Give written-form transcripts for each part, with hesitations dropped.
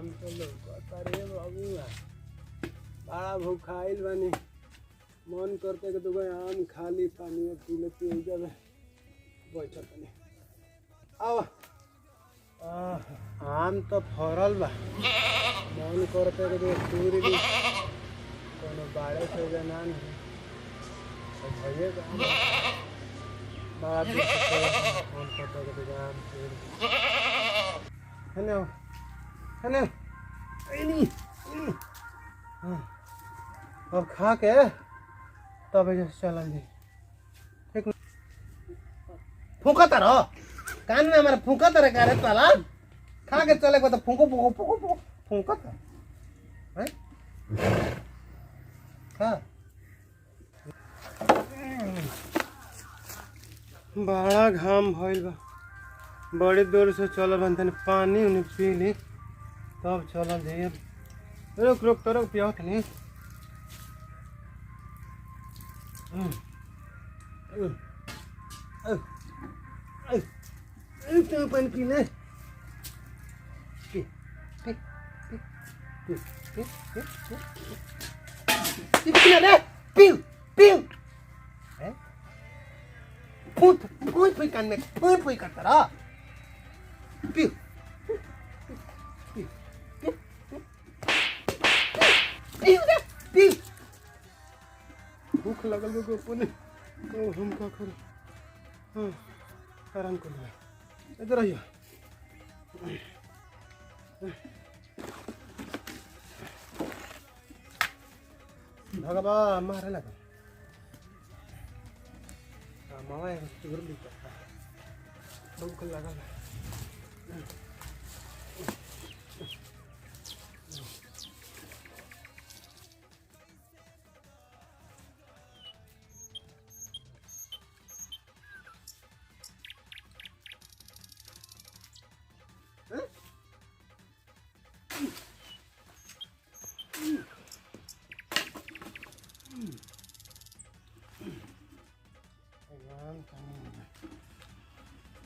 आम तो लौकता रे बबुआ, बड़ा भूखाइल बानी। मन करते कि दुगो आम खाली पानी पी लेती हो जब बैठल तनी। आओ आम तो फरल बा, मन करते कि दुगो तूरी ली, कोनो बाड़े से जनान है तो भइए का बड़ा दूर से मन करते कि दुगो आम तूरी ली। हेलो हेलो अब खा के तब चलन जी ठीक। फूका रहो कान में हमारे फूका तरह का रे साला, खा के चले को तो फूको फूको फूको फूको फूका था हैं खा। बड़ा घाम भइल बा, बड़ी दूर से चल बन तनी पानी उन्हें पी ली तब चल जाइए। रुक रुक तो रुक पिया तनी। तो पानी पी ले, पी पी पी पी पी पी पी ले पी पी फूट फूट फूट कान में फूट फूट करता रहा पी पी। भूख लगल को अपने तो हम का करें। हाँ आराम कर लिया, इधर आइए। भगवा मारे लगा मावा सुगर भी करता है, भूख लगल।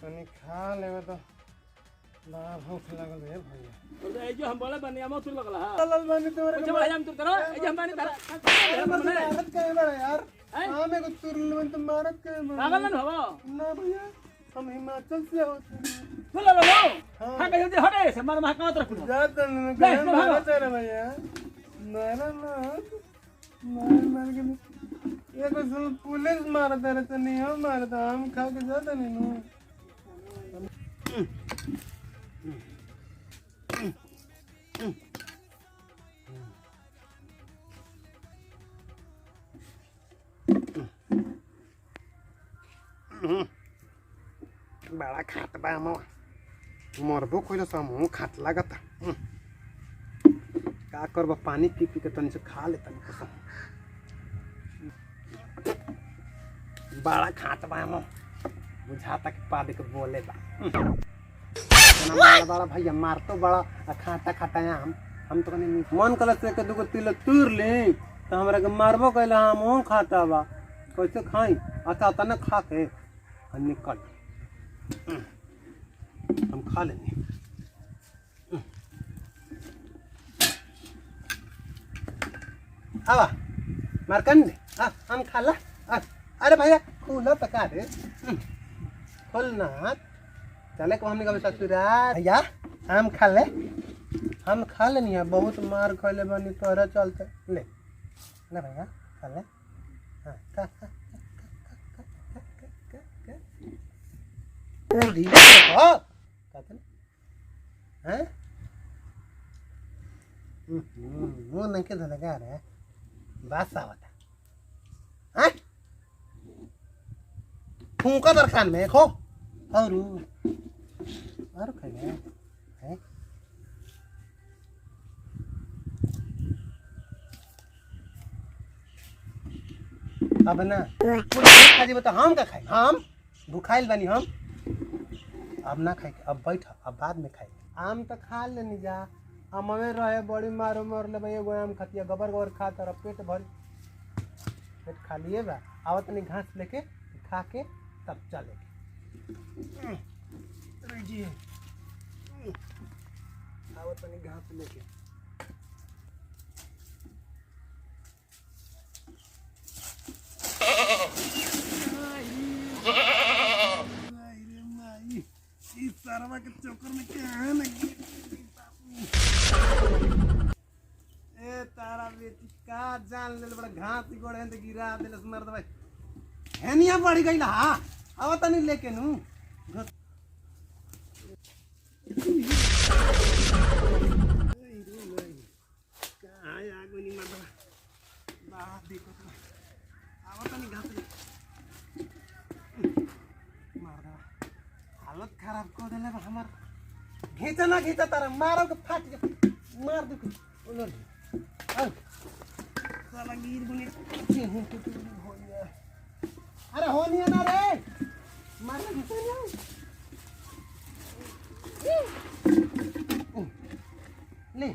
तनी खा लेवे तो बड़ा भूख लगल है भैया। तो ए जो हम बोले बनिया मत तुर लगल हां चलल बानी तोरे कुछ बड़ा हम तुर करो। ए जो हम बानी तारा मारत काहे बड़ा यार, हां में को तुरल में तो मारत काहे बड़ा पागल न हो ना भैया, हम हिमाचल से होते हैं। बोल लो हां कहियो दे हटे से मार मार कात रखो जात न कहे मारत रे भैया मार के ये को सुन पुलिस मारत रे तो नहीं हो मारत, हम खा के जाता नहीं नु। बड़ा खात बा मरबो कोई सब मुँह खात लागता। का करब पानी पी पी के तनी से खा ले तनी कसम। बड़ा खात बा बुझाता कि पादे के बोले बा बड़ा बड़ा भैया मार तो बड़ा खाता खाता हम तो कहीं मन कल से के दुगो तिल तूर ले तो हमरा के मारबो कहला हम खाता बा कैसे खाई। अच्छा तना खा के निकल हम खा लेंगे। आवा मारकंडे हम खा ला। अरे भैया खुला पका दे खोल ना चले को हमने कभी ससुराल भैया हम खा ले, हम खा लेनी है बहुत मार खैले बनी तोहरा चलते ले ले भैया खा ले। हाँ खा खा मुँह नहीं के धलगा रहे बात आवता फूका दरखान में खो और खाए हैं। अब ना खा जी बता हम का खाए, हम भूखाइल बनी हम अब ना खाए, अब बैठ अब बाद में खाए। आम तो खा लेनी जा हम में रहे बड़ी मारो मर ले भाई एगो आम खातिया गबर गबर खा तर पेट भर पेट खा लिए बा आवत नहीं घास लेके खा के तब चले जी आवत अपने घास लेके इस सरवा के चक्कर में क्या है ना ए तारा बेटी का जान ले बड़ा घास गोड़े हैं तो गिरा देलस मर दे भाई हेनिया बढ़ी गई ला आवा तनी लेके नु कहाँ आगो नहीं मर बात देखो तो आवा तनी घास मार दे हालत खराब कर देले बा हमार घीचा ना घीचा तारा मारो के फाट के मार दे उलट साला गिर गुनी होनिया अरे होनिया ना रे मार ना घीचा ना ले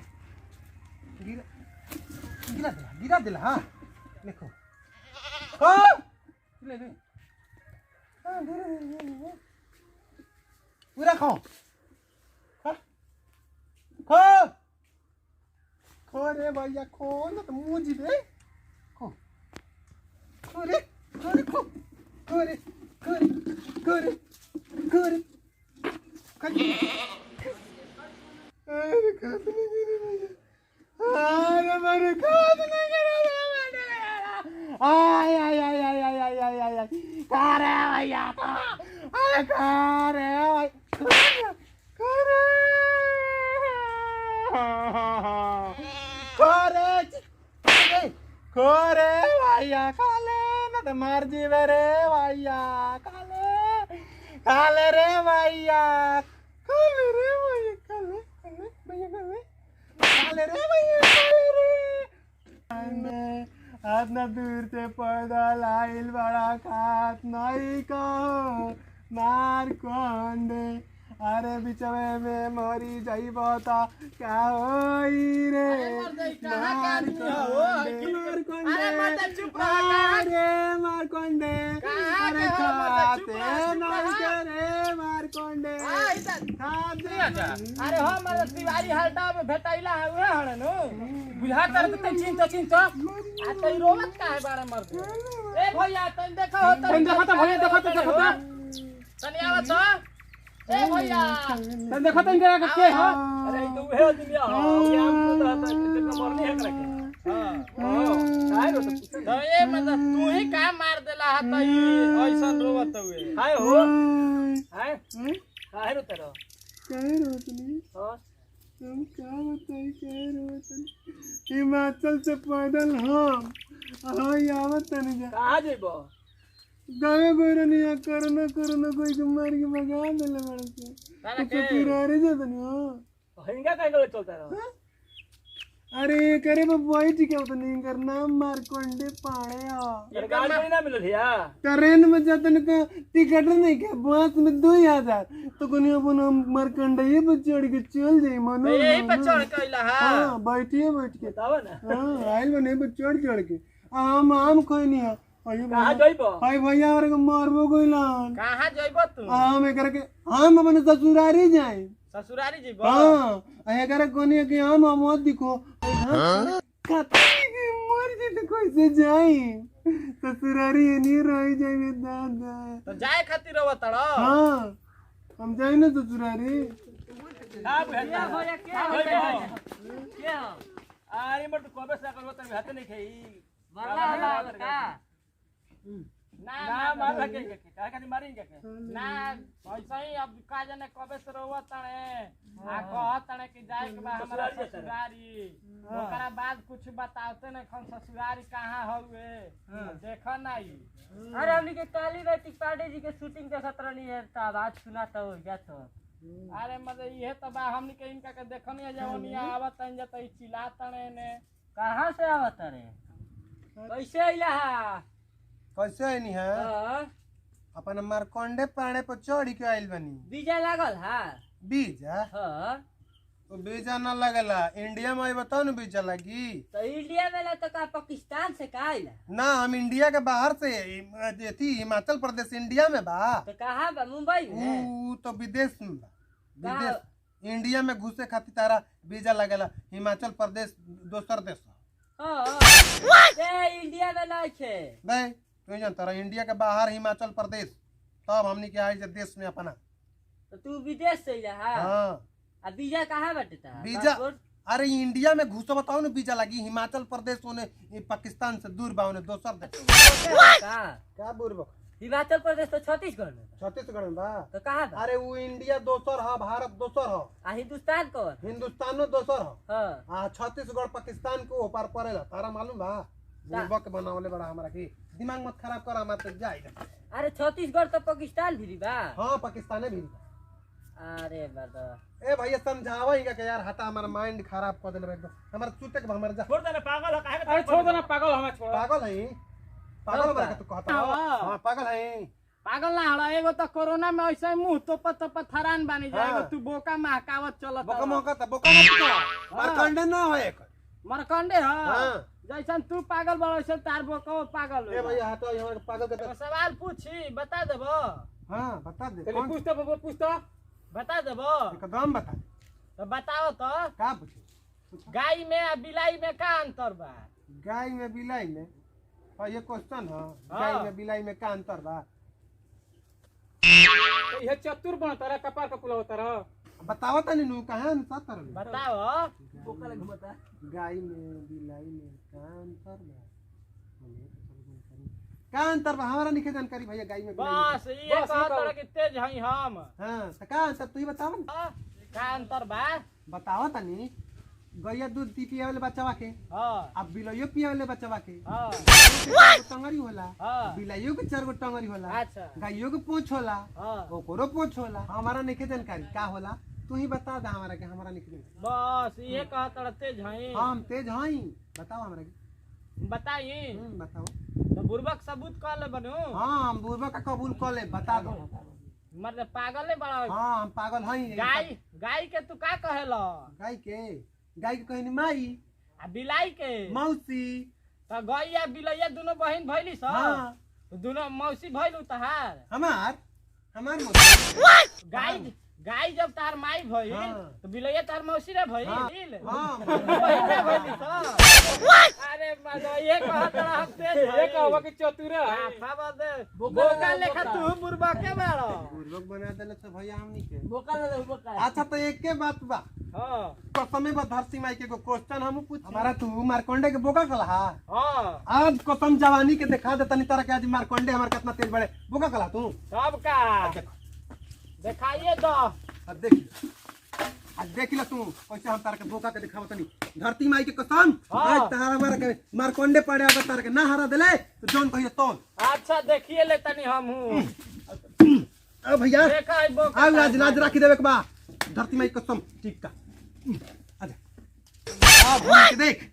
गिरा दिला हाँ देखो हाँ ले ले हाँ धीरे पूरा खाओ खो खो रे भैया खो ना तो मुँह जी दे खो खो रे खो रे खो खो रे खो रे खो रे खो रे अरे खाते नहीं गिरे भैया अरे मेरे खाते नहीं गिरे आय आय आय आय आय आय आय आय आय खा रे भैया अरे खा रे खोरे भैया काले न तो मार जीवे रे भैया काले रे भैया काले रे भैया काले भैया काले रे भैया काले रे अपना दूर से पैदल आइल बड़ा खात नहीं कहो मार कोंडे अरे बिचवे में मरी जाई बता क्या होई रे मार कोंडे अरे खाते नहीं करे मार कोंडे अरे हो मार तिवारी हल्टा में भेटाइला है उहे हणे नु बुझा कर त चिंत आ तई रोवत काहे बारे मर दे ए भैया तन देखो त भैया देखो त तनी आवत ए भैया तन देखो तन के हो अरे ई तो उहे आदमी हो क्या हम तो मरनी है करके हां काय रो तो ए मतलब तू ही का मार देला ह त ई ऐसन रोवत हुए हाय हो हाय काहे रो तेरो काहे रोतनी हां तुम क्या बताई काहे रोतनी हिमाचल से पैदल हम आवत नहीं जा कहां जेबो गावे गोरनिया करना कोई के मार के भगा देले बड़े से तारा के पुरारे जतनी हो हिंगा काहे गले चलता रहो अरे करे बैठ के उतनी कर नाम मार कोंडे पाड़े हो ये गाड़ी ना मिलल हिया ट्रेन में जतन का टिकट नहीं के बस में 2000 तो कोनी अपन मार कोंडे ये पे चढ़ के चल जाई मनो यही पे चढ़ के आइला हां बैठिए बैठ के बताओ ना हां आइल बने पे चढ़ के आम कोई नहीं है कहां जइबो हाय भैया और के मारबो कोइलान कहां जइबो तू हम एकर के हम अपन ससुरारी जाए ससुरारी जइबो हां एकर कोनी के हम मत दिखो कतई मर जे तो कैसे जाई ससुरारी नहीं रह जाए दादा तो जाए खातिर रहो तड़ो हां हम जाए ना ससुरारी का भैया के हो अरे मत कोबे से करबो त हाथ नहीं खाई वाला का ना मार के का का मारी के ना ऐसा ही अब का जाने कबे से रोवत तणे आ कहत तणे कि जाए के बा हमरा ससुरारी ओकरा बाद कुछ बताते न खन ससुरारी कहां हउए देखो नहीं अरे हमनी के काली बेटी पांडे जी के शूटिंग के सतरनी है त आवाज सुना तो या तो अरे मतलब ये तो बा हमनी के इनका के देखनी है जवनिया आवत तन जत चिल्ला तणे ने कहां से आवत रे कैसे आइला कैसे आइनी है अपन मारकोंडे पाड़े पर चढ़ के आइल बनी बीजा लागल है बीजा हां तो बीजा ना लगला इंडिया में आई बताओ ना बीजा लगी तो इंडिया में ला तो का पाकिस्तान से का आइला ना हम इंडिया के बाहर से थी हिमाचल प्रदेश इंडिया में बा तो कहां बा मुंबई में तो विदेश में बा विदेश इंडिया में घुसे खातिर तारा वीजा लगेला हिमाचल प्रदेश दोसर देश ए इंडिया में नहीं छे नहीं तू जान तारा इंडिया के बाहर हिमाचल प्रदेश तब हमनी के आई जे देश में अपना तो तू विदेश से जा हाँ आ वीजा कहाँ बाटे ता वीजा अरे इंडिया में घुसो बताओ ना वीजा लगी हिमाचल प्रदेश ओने पाकिस्तान से दूर बा ओने दोसर देश क्या बुरबक हिमाचल प्रदेश तो छत्तीसगढ़ में बा। छत्तीसगढ़ में बा तो कहाँ बा अरे वो इंडिया दोसर है भारत दोसर है आ हिंदुस्तान कौन हिंदुस्तानो दोसर है हाँ छत्तीसगढ़ पाकिस्तान को ऊपर पड़ेला तारा मालूम बा बुरबक बनावले बड़ा हमरा की दिमाग मत खराब कर हमार तक जाएगा अरे छत्तीसगढ़ तो पाकिस्तान भी बा हाँ पाकिस्ताने भी अरे बता ए भैया समझावा ही का यार हटा हमारा माइंड खराब कर देले एकदम हमारा चुटे के हमारा जा छोड़ देना पागल है काहे के अरे छोड़ देना पागल हमें छोड़ पागल है पागल बड़ा के तू कहता हां पागल है पागल ना हड़ा एगो तो कोरोना में ऐसे ही मुंह तोप थरान बानी हाँ। जाएगा तू बोका महकावत चलत बोका मौका त बोका मत तो मारकंडे ना हो एक मरकंडे हां हां जैसन तू पागल बड़ वैसे तार बोका पागल ए भैया हटा हमारे पागल के एगो सवाल पूछी बता देबो हां बता दे चलिए पूछ तो बता देबो एकदम बता तो बताओ तो का पूछे गाय में आ बिलाई में का अंतर बा गाय में बिलाई में हां ये क्वेश्चन है हाँ। गाय में बिलाई में का अंतर बा ये चतुर बन तारा कपार का पुला होता रह बताओ तनी नु कहां अनुसार तर बताओ बोका ले घुमता गाय में बिलाई में का अंतर बा का अंतर बा हमारा निके जानकारी भैया गाय में बिलाई में बस ये कहा तारा कि तेज हई हम हां त का अंतर तू ही बताओ ना का अंतर बा बताओ तनी गैया दूध पी पिए वाले बच्चावा के हां अब बिलाइयो पिए वाले बच्चावा के हां टंगरी होला हाँ। बिलाइयो के 4 गो टंगरी होला अच्छा गाइयो के पूंछ होला हां ओकरो पूंछ होला हमारा निके जानकारी का होला तू ही बता दे हमारा के हमारा निके जानकारी बस ये कहा तारा तेज हई हम तेज हई बताओ हमरा के बताई बताओ तो बुर्बक सबूत कर ले बनू हां हम बुरबा का कबूल कर ले बता दो मतलब पागल नहीं बड़ा हां हम पागल हई गाय गाय के तू का कहेला गाय के कहनी माई आ बिलाई के मौसी तो गैया बिलैया दोनों बहन भइली सब हां तो दोनों मौसी भइल तहार हमार मौसी गाय गाय जब तार माई भइल हाँ। तो बिलैया तार मौसी रे भइल हाँ। हां हाँ। बहन रे भइली सब अरे मजा ये कहा तोरा हम तेज ये कहवा कि चतुर है खावा दे बोका लेखा तू बुरबा के बाड़ो बुरबक बना देले तो भैया हमनी के बोका ले बोका अच्छा तो एक के बात बा हां कसमे बा धरती माई के क्वेश्चन हम पूछ हमारा तू मारकोंडे के बोका कला हां आज कसम जवानी के दिखा दे तनी तरह के आज मारकोंडे हमार कितना तेज बड़े बोका कला तू सब का दिखाइए दो अब देख ला तू कैसे हम तार के बोका के दिखाव तनी धरती माई के कसम हाँ। आज तारा हमारा के मारकोंडे पड़े अगर तार के ना हरा देले तो जोन कहिए तो अच्छा देखिए ले तनी हम हूं अब भैया देखा है बोका आज लाज लाज राखी देवे के बा धरती माई कसम ठीक का आजा अब हम के देख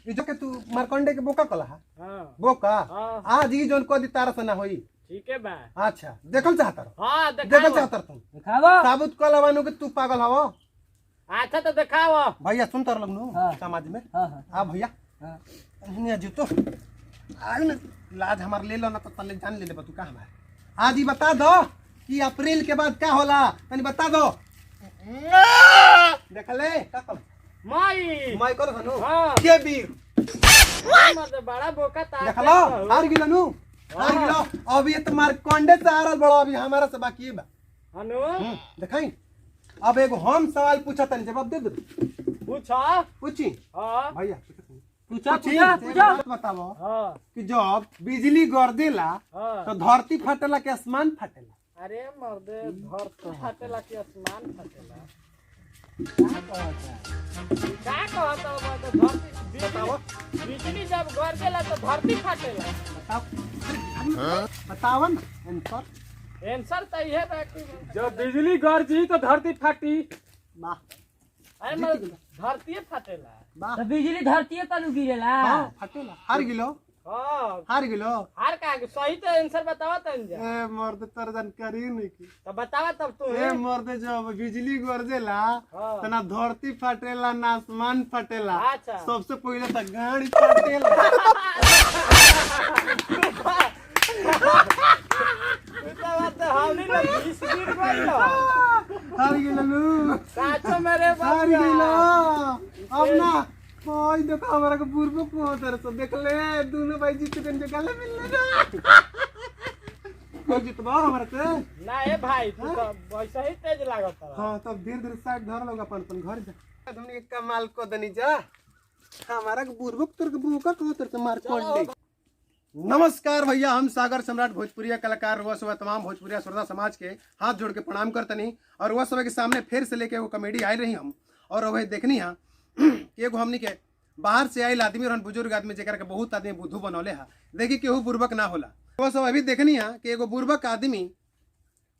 ई जो के तू मारकोंडे के बोका कला हां बोका हाँ। आज ही जोन को दी तारा से ना होई ठीक है बा अच्छा देखल चाहता रहो हां देखल दिखाओ चाहता तू दिखावा साबुत कलवानो के तू पागल हवो अच्छा तो दिखाओ भैया सुन तर लगनु हाँ। समाज में हां हां आ भैया हां हिने जो तो आय न लाज हमार ले लो ना तो तले जान ले ले तू का हमार आज ही बता दो कि अप्रैल के बाद क्या होला तनी बता दो देखले का कल माई मैं कर हनु हां के बीर मत बड़ा बोका तार देखलो हार गिलो नु हार गिलो अभी ये तुम्हार कोंडे से हारल बड़ो अभी हमारा से बाकी बा हनु देखाई अब एगो हम सवाल पूछा तनी जवाब दे दे पूछो पूछी हां भैया पूछा पूछी पूछा पूछा बात बताओ हां कि जब बिजली गरदेला हां तो धरती फटेला के आसमान फटेला अरे मर्दे धरती फटेला कि आसमान फटेला क्या कहता है तो धरती बताओ बिजली जब गरजेला तो धरती फटेला बताओ बताओ ना आंसर आंसर तो ये बा कि जब बिजली गरजी तो धरती फाटी वाह अरे मर्द धरती फटेला वाह तो बिजली धरती पर गिरेला हां फटेला हार गिलो हां हार गिलो हार का सही तो आंसर बताओ तन जा ए मर्द तर जानकारी नहीं की तो बतावा तब तू ए मर्द जब बिजली गरजेला हाँ। तो ना धरती फटेला ना आसमान फटेला अच्छा। सबसे पहले तो गाड़ी फटेला तू तो बात हमनी लोग 20 गिर गइल हार गेलनु साचो मेरे हार बाबू गेलो अब ना कोई देखो हमारा को पूर्व को तरह से देख ले दोनों भाई जीत के निकाले मिलने ना कोई जीतबा हमारे से ना ए भाई तू तो वैसे ही तेज लागत है। हां तब धीरे-धीरे साइड धर लोग अपन घर जा हमने एक कमाल को दनी जा हमारा को पूर्व तर के बुका को तर के मार कोड दे। नमस्कार भैया, हम सागर सम्राट भोजपुरिया कलाकार वह सब तमाम भोजपुरिया श्रोता समाज के हाथ जोड़ के प्रणाम करतनी और वह सब के सामने फिर से लेके वो कॉमेडी आई रही हम और वह देखनी है कि एगो हमनी के बाहर से आयल आदमी और बुजुर्ग आदमी जेकर के बहुत आदमी बुद्धू बनौले है देखी केहू बुर्बक ना होला। वो सब अभी देखनी है कि एगो बुर्बक आदमी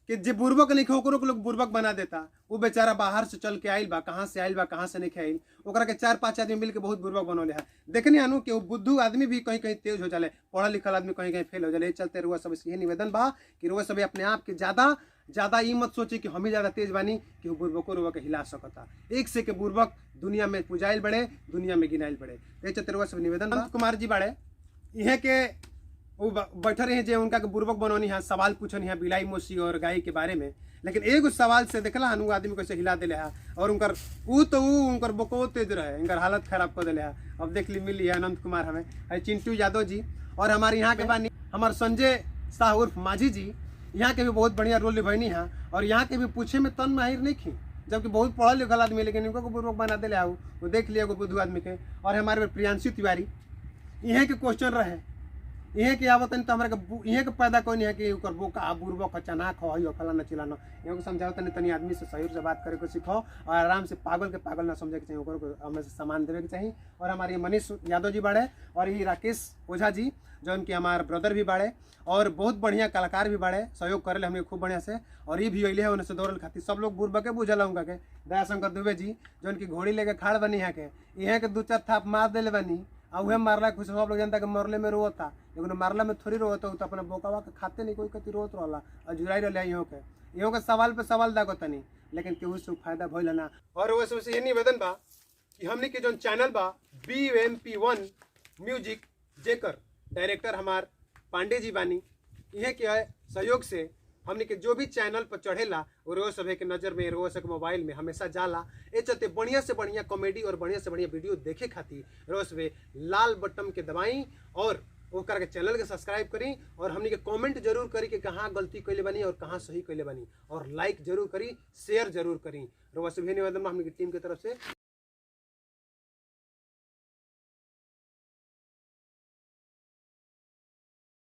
कि जे बुर्बक नहीं ओकरो के लोग बुर्बक बना देता। वो बेचारा बाहर से चल के आइल बा, कहाँ से आइल बा कहाँ से नहीं आइल, ओकरा के 4-5 आदमी मिल के बहुत बुर्बक बनौले है। देखनी आनू कि वो बुद्धू आदमी भी कहीं कहीं तेज हो जाले, पढ़ा लिखल आदमी कहीं कहीं फेल हो जाले। चलते रुआ सब यही निवेदन बा कि रुआ सब अपने आप के ज्यादा ई मत सोचे कि हम ही ज्यादा तेज बानी कि वो बुर्बको रुआ के हिला सकता। एक से के बुर्बक दुनिया में पुजाइल बड़े, दुनिया में गिनाइल बड़े। चलते रुआ सब निवेदन बा। कुमार जी बाड़े इहे के वो बैठे रहे जे उनका के बुर्बक बनौनी है, सवाल पूछनी है बिलाई मोसी और गाय के बारे में। लेकिन एगो सवाल से देखला हनु आदमी कैसे हिला दिले है और उनकर बको तेज रहे, इनकर हालत खराब कर दिले है। अब देख ली मिली है अनंत कुमार हमें है चिंटू यादव जी और हमारे यहाँ के बानी हमारे संजय शाह उर्फ माझी जी, यहाँ के भी बहुत बढ़िया रोल निभानी है और यहाँ के भी पूछे में तन माहिर नहीं खी, जबकि बहुत पढ़ा लिखल आदमी लेकिन इनको बुर्बक बना दिले है। वो देख लिया बुद्धू आदमी के। और हमारे प्रियांशु तिवारी यहाँ के क्वेश्चन रहे इहे के आवत तो हमरा के इहे के पैदा कोई नहीं है कि ओकर बोका बुर्बक चनाक हो यो फलाना चिलाना। इहो के समझाओ तनी आदमी से सही से बात करे को सीखो और आराम से पागल के पागल ना समझे के चाहिए, ओकर को हमें से सामान देवे के चाहिए। और हमारे मनीष यादव जी बाड़े और ये राकेश ओझा जी जो उनके हमारे ब्रदर भी बाड़े और बहुत बढ़िया कलाकार भी बाड़े, सहयोग करे हमें खूब बढ़िया से। और ये भी अइले है उनसे दौड़ल खातिर सब लोग बुर्बके बुझल उनका के। दयाशंकर दुबे जी जो उनकी घोड़ी लेके खाड़ बनी है के इहे के 2-4 थाप मार देले बनी आ उहे मारला खुश सब लोग जनता के मरले में रोता, लेकिन मारला में थोड़ी रोता तो अपना बोकावा के खाते नहीं कोई कति रोत रहला और जुराई रहले इहो के सवाल पे सवाल दागो तनी लेकिन केहू से फायदा भइल ना। और वो सबसे ये निवेदन बा कि हमनी के जोन चैनल बा BMP1 म्यूजिक जेकर डायरेक्टर हमार पांडे जी बानी, इहे के सहयोग से हमने के जो भी चैनल पर चढ़ेला वो रोज सभे के नजर में रोज के मोबाइल में हमेशा जाला। ए चलते बढ़िया से बढ़िया कॉमेडी और बढ़िया से बढ़िया वीडियो देखे खातिर रोज सभे लाल बटन के दबाई और वो करके चैनल के सब्सक्राइब करी और हमने के कमेंट जरूर करी कि कहाँ गलती कैले बनी और कहाँ सही कैले बनी और लाइक जरूर करी, शेयर जरूर करी। रोज सभे निवेदन हमने की टीम की तरफ से